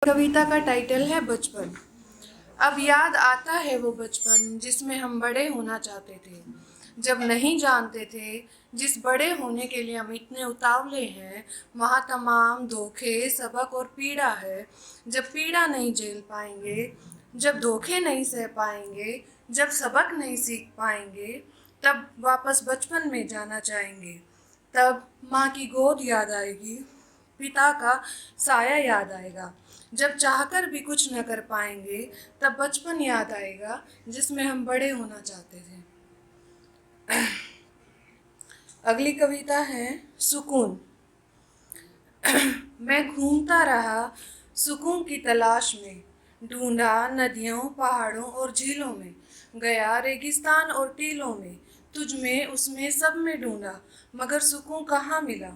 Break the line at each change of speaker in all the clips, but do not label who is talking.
कविता का टाइटल है बचपन। अब याद आता है वो बचपन जिसमें हम बड़े होना चाहते थे, जब नहीं जानते थे जिस बड़े होने के लिए हम इतने उतावले हैं। वहाँ तमाम धोखे, सबक और पीड़ा है। जब पीड़ा नहीं झेल पाएंगे, जब धोखे नहीं सह पाएंगे, जब सबक नहीं सीख पाएंगे, तब वापस बचपन में जाना चाहेंगे। तब माँ की गोद याद आएगी, पिता का साया याद आएगा। जब चाहकर भी कुछ न कर पाएंगे, तब बचपन याद आएगा जिसमें हम बड़े होना चाहते थे। अगली कविता है सुकून। मैं घूमता रहा सुकून की तलाश में, ढूंढा नदियों, पहाड़ों और झीलों में, गया रेगिस्तान और टीलों में, तुझ में उसमें सब में ढूंढा, मगर सुकून कहाँ मिला।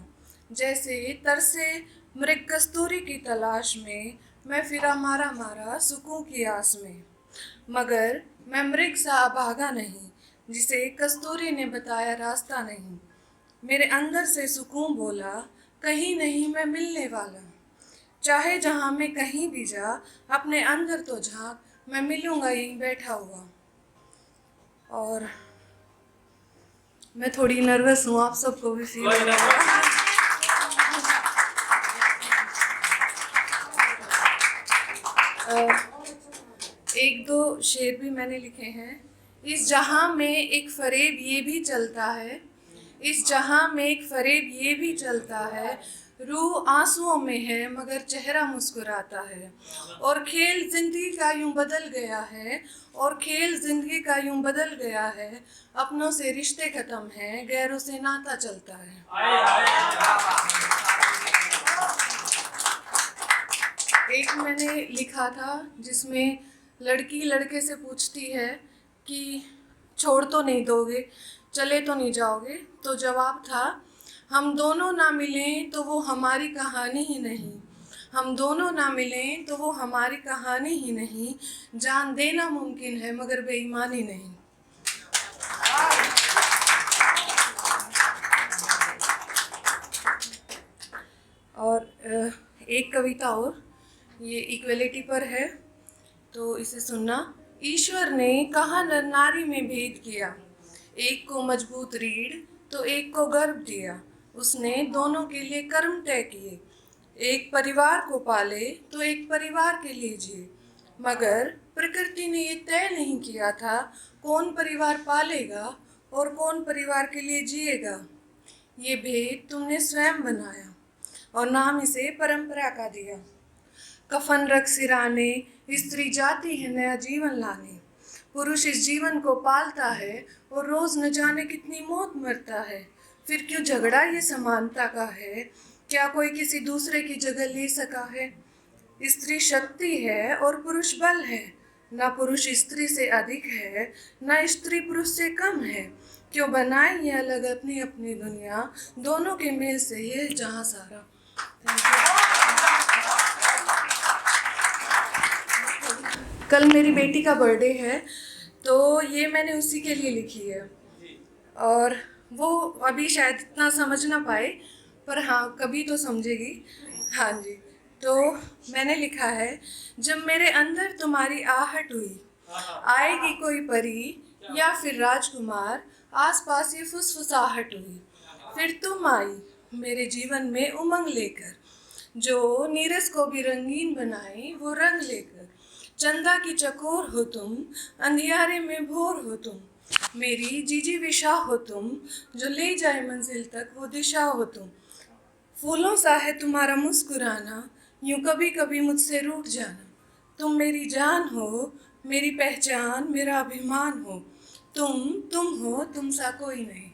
जैसे तरसे मृग कस्तूरी की तलाश में, मैं फिरा मारा मारा सुकून की आस में, मगर मैं मृग सा अभागा नहीं, जिसे कस्तूरी ने बताया रास्ता नहीं। मेरे अंदर से सुकून बोला, कहीं नहीं मैं मिलने वाला। चाहे जहाँ मैं कहीं भी जा, अपने अंदर तो झांक, मैं मिलूंगा यहीं बैठा हुआ। और मैं थोड़ी नर्वस हूँ, आप सबको भी फील होगा। एक दो शेर भी मैंने लिखे हैं। इस जहां में एक फरेब ये भी चलता है, इस जहां में एक फरेब ये भी चलता है, रूह आंसुओं में है मगर चेहरा मुस्कुराता है। और खेल जिंदगी का यूं बदल गया है, और खेल जिंदगी का यूं बदल गया है, अपनों से रिश्ते खत्म हैं, गैरों से नाता चलता है। एक मैंने लिखा था जिसमें लड़की लड़के से पूछती है कि छोड़ तो नहीं दोगे, चले तो नहीं जाओगे। तो जवाब था, हम दोनों ना मिलें तो वो हमारी कहानी ही नहीं, हम दोनों ना मिलें तो वो हमारी कहानी ही नहीं, जान देना मुमकिन है मगर बेईमानी नहीं। और एक कविता और, ये इक्वलिटी पर है, तो इसे सुनना। ईश्वर ने कहा नर नारी में भेद किया, एक को मजबूत रीढ़ तो एक को गर्भ दिया। उसने दोनों के लिए कर्म तय किए, एक परिवार को पाले तो एक परिवार के लिए जिए। मगर प्रकृति ने ये तय नहीं किया था कौन परिवार पालेगा और कौन परिवार के लिए जिएगा। ये भेद तुमने स्वयं बनाया और नाम इसे परंपरा का दिया। कफन रख सिराने स्त्री जाती है नया जीवन लाने, पुरुष इस जीवन को पालता है और रोज न जाने कितनी मौत मरता है। फिर क्यों झगड़ा ये समानता का है, क्या कोई किसी दूसरे की जगह ले सका है। स्त्री शक्ति है और पुरुष बल है, ना पुरुष स्त्री से अधिक है, ना स्त्री पुरुष से कम है। क्यों बनाए ये अलग अपनी अपनी दुनिया, दोनों के मेल से ये जहां सारा। कल मेरी बेटी का बर्थडे है, तो ये मैंने उसी के लिए लिखी है। और वो अभी शायद इतना समझ ना पाए, पर हाँ कभी तो समझेगी। हाँ जी, तो मैंने लिखा है, जब मेरे अंदर तुम्हारी आहट हुई, आएगी कोई परी या फिर राजकुमार, आसपास ये फुसफुसाहट हुई। फिर तुम आई मेरे जीवन में उमंग लेकर, जो नीरस को भी रंगीन बनाए वो रंग लेकर। चंदा की चकोर हो तुम, अंधियारे में भोर हो तुम, मेरी जीजी विशा हो तुम, जो ले जाए मंजिल तक वो दिशा हो तुम। फूलों सा है तुम्हारा मुस्कुराना, यूं कभी कभी मुझसे रूठ जाना। तुम मेरी जान हो, मेरी पहचान, मेरा अभिमान हो, तुम हो, तुम सा कोई नहीं।